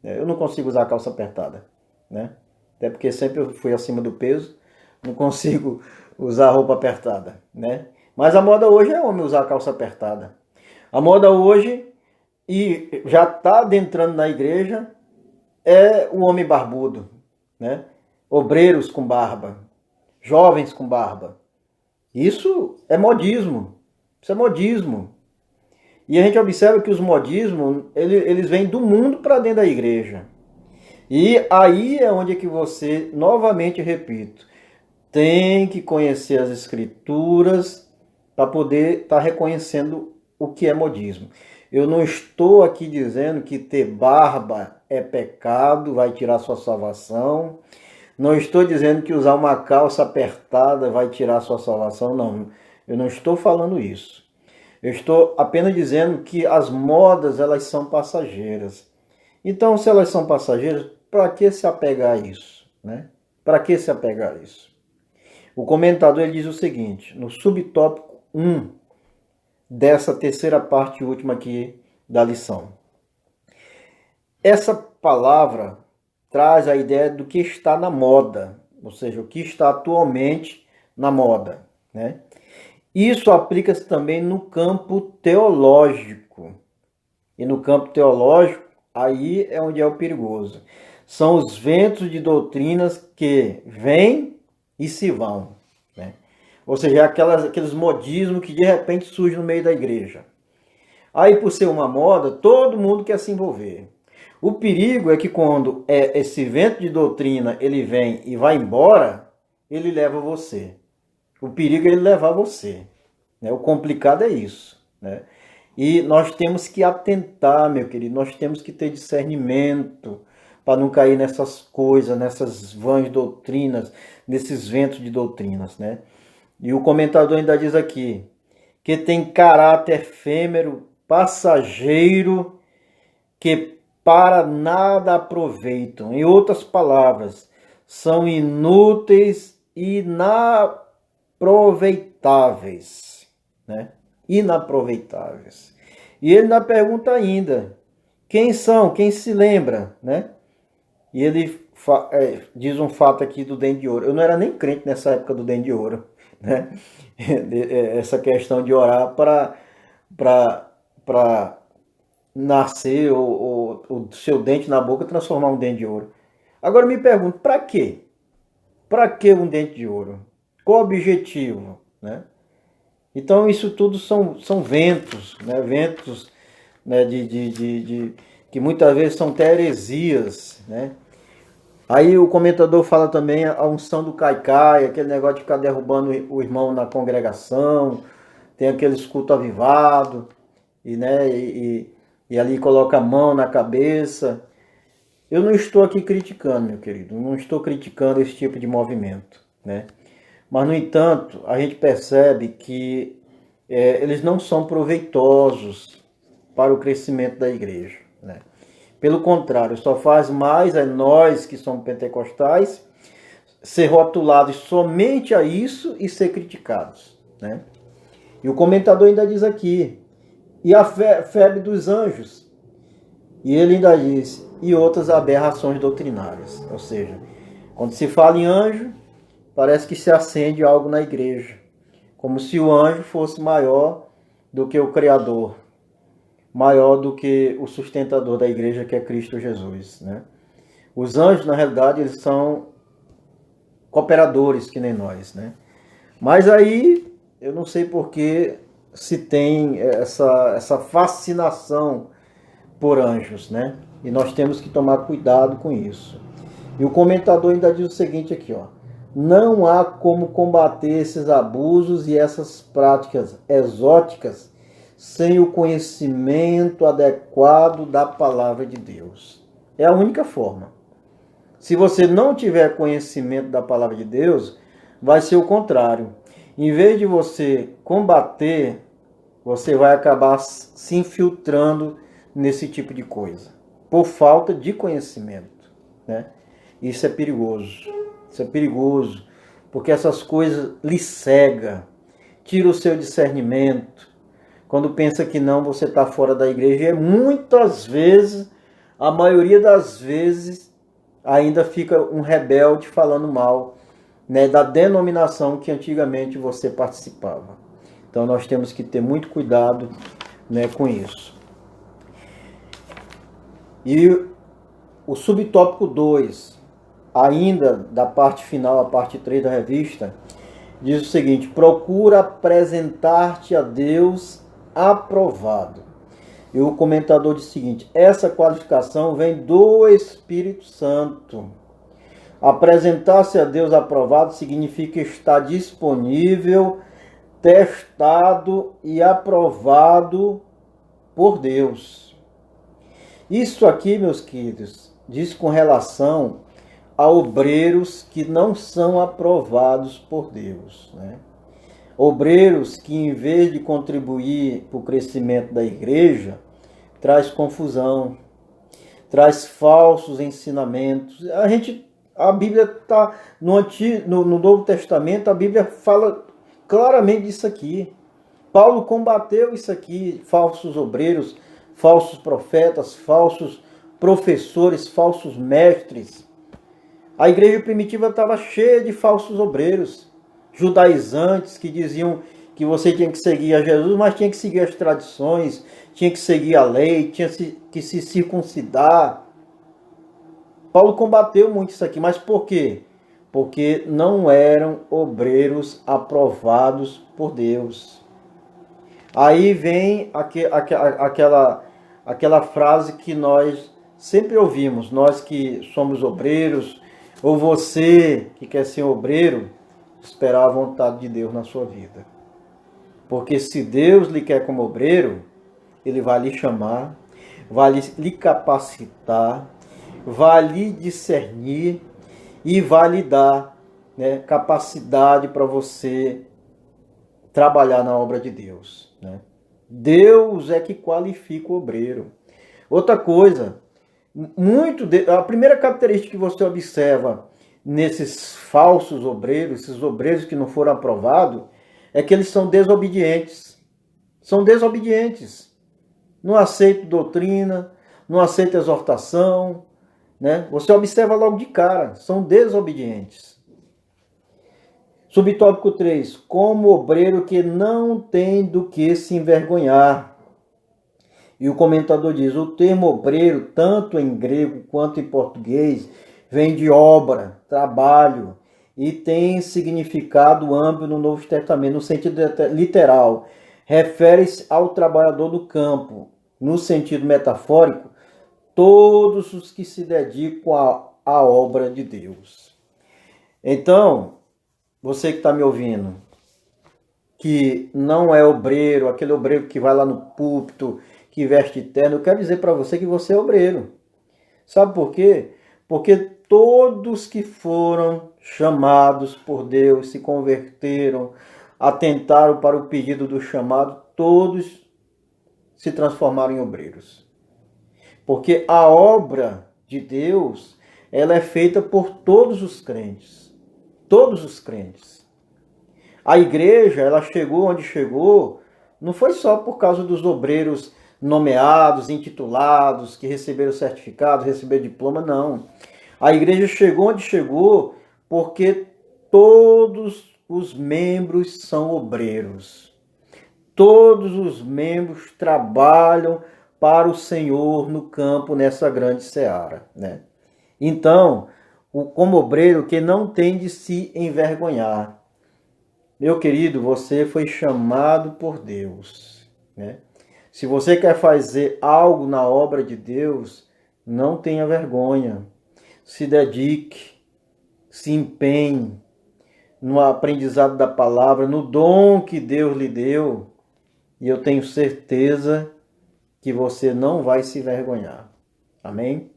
Eu não consigo usar calça apertada, né? Até porque sempre eu fui acima do peso, não consigo usar roupa apertada, né? Mas a moda hoje é homem usar calça apertada. A moda hoje, e já está adentrando na igreja, é o homem barbudo, né? Obreiros com barba, jovens com barba. Isso é modismo. Isso é modismo. E a gente observa que os modismos, eles vêm do mundo para dentro da igreja. E aí é onde é que você, novamente repito, tem que conhecer as escrituras para poder estar reconhecendo o que é modismo. Eu não estou aqui dizendo que ter barba é pecado, vai tirar sua salvação. Não estou dizendo que usar uma calça apertada vai tirar sua salvação, não. Eu não estou falando isso. Eu estou apenas dizendo que as modas, elas são passageiras. Então, se elas são passageiras, para que se apegar a isso, né? Para que se apegar a isso? O comentador ele diz o seguinte, no subtópico 1 dessa terceira parte última aqui da lição. Essa palavra traz a ideia do que está na moda, ou seja, o que está atualmente na moda, né? Isso aplica-se também no campo teológico. E no campo teológico, aí é onde é o perigoso. São os ventos de doutrinas que vêm e se vão, né? Ou seja, aqueles modismos que de repente surgem no meio da igreja. Aí, por ser uma moda, todo mundo quer se envolver. O perigo é que quando esse vento de doutrina ele vem e vai embora, ele leva você. O perigo é ele levar você, né? O complicado é isso, né? E nós temos que atentar, meu querido, nós temos que ter discernimento para não cair nessas coisas, nessas vãs doutrinas, nesses ventos de doutrinas, né? E o comentador ainda diz aqui que tem caráter efêmero, passageiro, que para nada aproveitam. Em outras palavras, são inúteis e inaproveitáveis, né? Inaproveitáveis. E ele ainda pergunta ainda, quem são? Quem se lembra, né? E ele diz um fato aqui do dente de ouro. Eu não era nem crente nessa época do dente de ouro, né? Essa questão de orar para nascer o seu dente na boca transformar um dente de ouro. Agora me pergunto, para quê? Para que um dente de ouro? Qual o objetivo, né? Então isso tudo são ventos, né? Ventos, né? Que muitas vezes são até heresias, né? Aí o comentador fala também a unção do caicai, aquele negócio de ficar derrubando o irmão na congregação, tem aqueles cultos avivados, e, né, e ali coloca a mão na cabeça. Eu não estou aqui criticando, meu querido, não estou criticando esse tipo de movimento, né? Mas, no entanto, a gente percebe que eles não são proveitosos para o crescimento da igreja, né? Pelo contrário, só faz mais a nós que somos pentecostais ser rotulados somente a isso e ser criticados, né? E o comentador ainda diz aqui, e a febre dos anjos. E ele ainda diz, e outras aberrações doutrinárias. Ou seja, quando se fala em anjo, parece que se acende algo na igreja. Como se o anjo fosse maior do que o Criador. Maior do que o sustentador da igreja, que é Cristo Jesus, né? Os anjos, na realidade, eles são cooperadores, que nem nós, né? Mas aí, eu não sei porquê, se tem essa fascinação por anjos, né? E nós temos que tomar cuidado com isso. E o comentador ainda diz o seguinte aqui, ó: não há como combater esses abusos e essas práticas exóticas sem o conhecimento adequado da palavra de Deus. É a única forma. Se você não tiver conhecimento da palavra de Deus, vai ser o contrário. Em vez de você combater, você vai acabar se infiltrando nesse tipo de coisa, por falta de conhecimento, né? Isso é perigoso. Isso é perigoso, porque essas coisas lhe cegam, tira o seu discernimento. Quando pensa que não, você está fora da igreja. E muitas vezes, a maioria das vezes, ainda fica um rebelde falando mal, né, da denominação que antigamente você participava. Então nós temos que ter muito cuidado, né, com isso. E o subtópico 2, ainda da parte final, a parte 3 da revista, diz o seguinte: procura apresentar-te a Deus aprovado. E o comentador diz o seguinte: essa qualificação vem do Espírito Santo. Apresentar-se a Deus aprovado significa estar disponível, testado e aprovado por Deus. Isso aqui, meus queridos, diz com relação a obreiros que não são aprovados por Deus, né? Obreiros que, em vez de contribuir para o crescimento da igreja, traz confusão, traz falsos ensinamentos. A Bíblia está no Novo Testamento, a Bíblia fala claramente disso aqui. Paulo combateu isso aqui: falsos obreiros, falsos profetas, falsos professores, falsos mestres. A igreja primitiva estava cheia de falsos obreiros, judaizantes, que diziam que você tinha que seguir a Jesus, mas tinha que seguir as tradições, tinha que seguir a lei, tinha que se circuncidar. Paulo combateu muito isso aqui, mas por quê? Porque não eram obreiros aprovados por Deus. Aí vem aquela frase que nós sempre ouvimos, nós que somos obreiros, ou você que quer ser obreiro, esperar a vontade de Deus na sua vida. Porque se Deus lhe quer como obreiro, Ele vai lhe chamar, vai lhe capacitar, vai lhe discernir e vai lhe dar, né, capacidade para você trabalhar na obra de Deus, né? Deus é que qualifica o obreiro. Outra coisa, a primeira característica que você observa nesses falsos obreiros, esses obreiros que não foram aprovados, é que eles são desobedientes. São desobedientes. Não aceitam doutrina, não aceitam exortação, né? Você observa logo de cara, são desobedientes. Subtópico 3, como obreiro que não tem do que se envergonhar. E o comentador diz: o termo obreiro, tanto em grego quanto em português, vem de obra, trabalho, e tem significado amplo no Novo Testamento, no sentido literal. Refere-se ao trabalhador do campo. No sentido metafórico, todos os que se dedicam à obra de Deus. Então, você que está me ouvindo, que não é obreiro, aquele obreiro que vai lá no púlpito, que veste terno, eu quero dizer para você que você é obreiro. Sabe por quê? Porque todos que foram chamados por Deus, se converteram, atentaram para o pedido do chamado, todos se transformaram em obreiros. Porque a obra de Deus, ela é feita por todos os crentes. Todos os crentes. A igreja, ela chegou onde chegou, não foi só por causa dos obreiros nomeados, intitulados, que receberam certificado, receberam diploma, não. A igreja chegou onde chegou porque todos os membros são obreiros. Todos os membros trabalham para o Senhor no campo, nessa grande seara, né? Então, como obreiro que não tem de se envergonhar. Meu querido, você foi chamado por Deus, né? Se você quer fazer algo na obra de Deus, não tenha vergonha. Se dedique, se empenhe no aprendizado da palavra, no dom que Deus lhe deu, e eu tenho certeza que você não vai se vergonhar. Amém?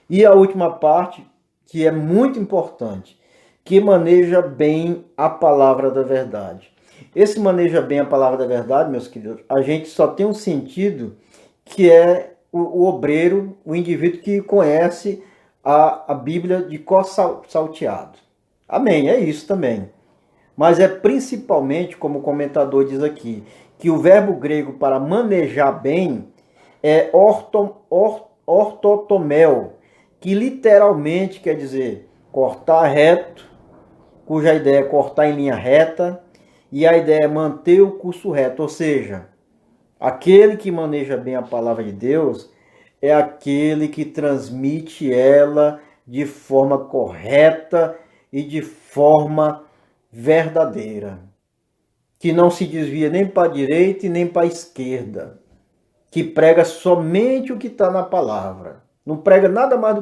E a última parte, que é muito importante, que maneja bem a palavra da verdade. Esse maneja bem a palavra da verdade, meus queridos, a gente só tem um sentido que é o obreiro, o indivíduo que conhece a Bíblia de cor salteado. Amém, é isso também. Mas é principalmente, como o comentador diz aqui, que o verbo grego para manejar bem é ortotomel, que literalmente quer dizer cortar reto, cuja ideia é cortar em linha reta, e a ideia é manter o curso reto, ou seja, aquele que maneja bem a palavra de Deus é aquele que transmite ela de forma correta e de forma verdadeira, que não se desvia nem para a direita e nem para a esquerda, que prega somente o que está na palavra, não prega nada mais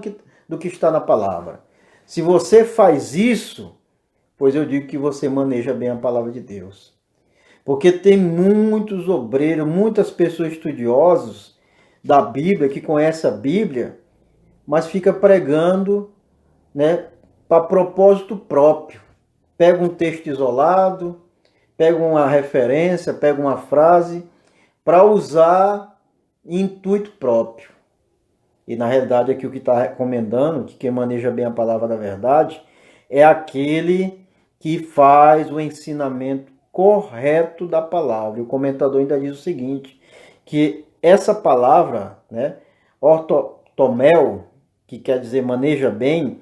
do que está na palavra. Se você faz isso, pois eu digo que você maneja bem a palavra de Deus. Porque tem muitos obreiros, muitas pessoas estudiosas da Bíblia, que conhecem a Bíblia, mas fica pregando, né, para propósito próprio. Pega um texto isolado, pega uma referência, pega uma frase, para usar em intuito próprio. E na realidade aqui o que está recomendando, que quem maneja bem a palavra da verdade, é aquele que faz o ensinamento correto da palavra. E o comentador ainda diz o seguinte, que essa palavra, né, ortotomel, que quer dizer maneja bem,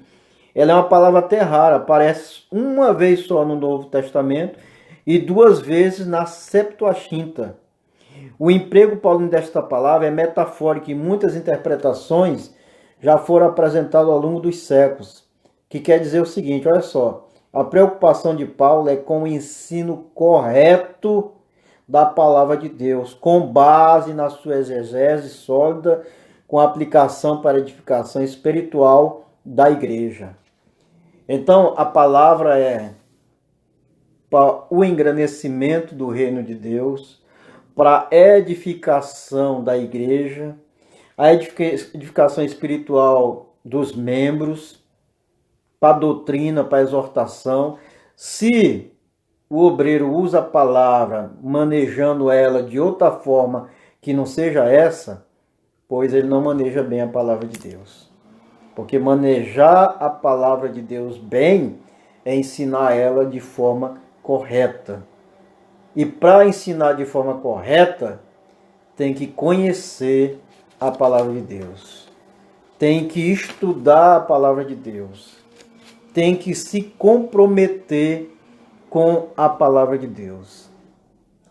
ela é uma palavra até rara, aparece uma vez só no Novo Testamento e duas vezes na Septuaginta. O emprego paulino desta palavra é metafórico e muitas interpretações já foram apresentadas ao longo dos séculos, que quer dizer o seguinte, olha só, a preocupação de Paulo é com o ensino correto da palavra de Deus, com base na sua exegese sólida, com aplicação para edificação espiritual da igreja. Então, a palavra é para o engrandecimento do reino de Deus, para a edificação da igreja, a edificação espiritual dos membros, para a doutrina, para a exortação. Se o obreiro usa a palavra manejando ela de outra forma que não seja essa, pois ele não maneja bem a palavra de Deus. Porque manejar a palavra de Deus bem é ensinar ela de forma correta. E para ensinar de forma correta, tem que conhecer a palavra de Deus. Tem que estudar a palavra de Deus. Tem que se comprometer com a palavra de Deus.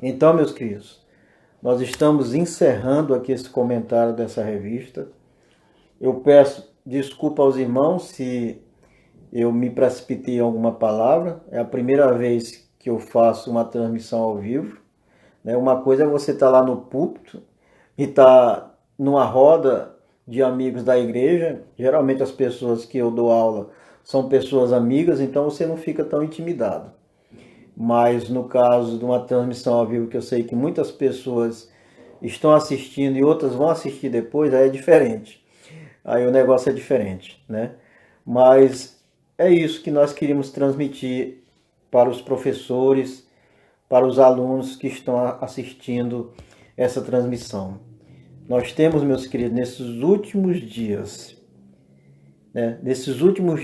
Então, meus queridos, nós estamos encerrando aqui esse comentário dessa revista. Eu peço desculpa aos irmãos se eu me precipitei em alguma palavra. É a primeira vez que eu faço uma transmissão ao vivo. Uma coisa é você estar lá no púlpito e estar numa roda de amigos da igreja. Geralmente as pessoas que eu dou aula são pessoas amigas, então você não fica tão intimidado. Mas no caso de uma transmissão ao vivo, que eu sei que muitas pessoas estão assistindo e outras vão assistir depois, aí é diferente. Aí o negócio é diferente, né? Mas é isso que nós queríamos transmitir para os professores, para os alunos que estão assistindo essa transmissão. Nós temos, meus queridos, nesses últimos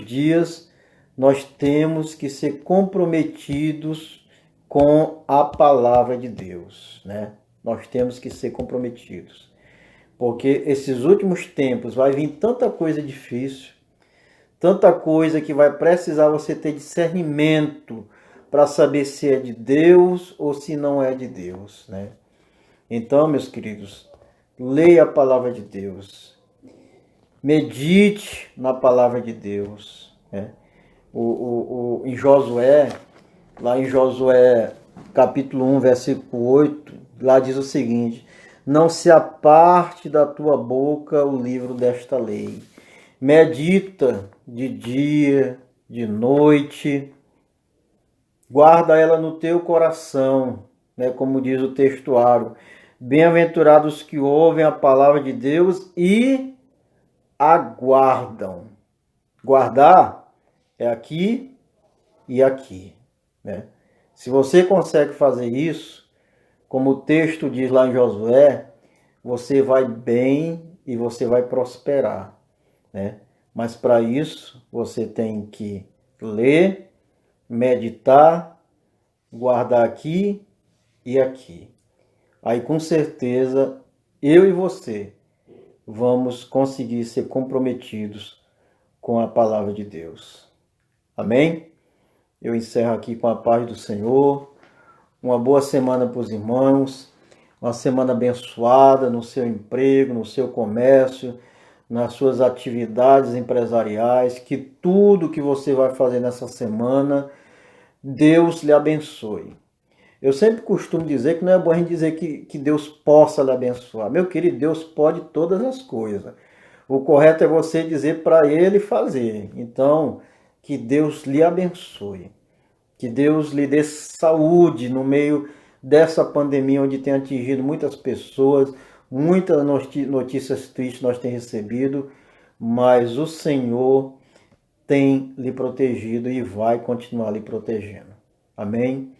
dias, nós temos que ser comprometidos com a palavra de Deus, né? Nós temos que ser comprometidos. Porque esses últimos tempos vai vir tanta coisa difícil, tanta coisa que vai precisar você ter discernimento para saber se é de Deus ou se não é de Deus, né? Então, meus queridos, leia a palavra de Deus. Medite na palavra de Deus, né? Em Josué, lá em Josué capítulo 1, versículo 8, lá diz o seguinte: não se aparte da tua boca o livro desta lei. Medita de dia, de noite, guarda ela no teu coração, né, como diz o textuário. Bem-aventurados que ouvem a palavra de Deus e aguardam. Guardar é aqui e aqui, né? Se você consegue fazer isso, como o texto diz lá em Josué, você vai bem e você vai prosperar, né? Mas para isso, você tem que ler, meditar, guardar aqui e aqui. Aí com certeza eu e você vamos conseguir ser comprometidos com a palavra de Deus. Amém? Eu encerro aqui com a paz do Senhor. Uma boa semana para os irmãos. Uma semana abençoada no seu emprego, no seu comércio, nas suas atividades empresariais. Que tudo que você vai fazer nessa semana, Deus lhe abençoe. Eu sempre costumo dizer que não é bom a gente dizer que Deus possa lhe abençoar. Meu querido, Deus pode todas as coisas. O correto é você dizer para Ele fazer. Então, que Deus lhe abençoe. Que Deus lhe dê saúde no meio dessa pandemia onde tem atingido muitas pessoas. Muitas notícias tristes nós temos recebido. Mas o Senhor tem lhe protegido e vai continuar lhe protegendo. Amém?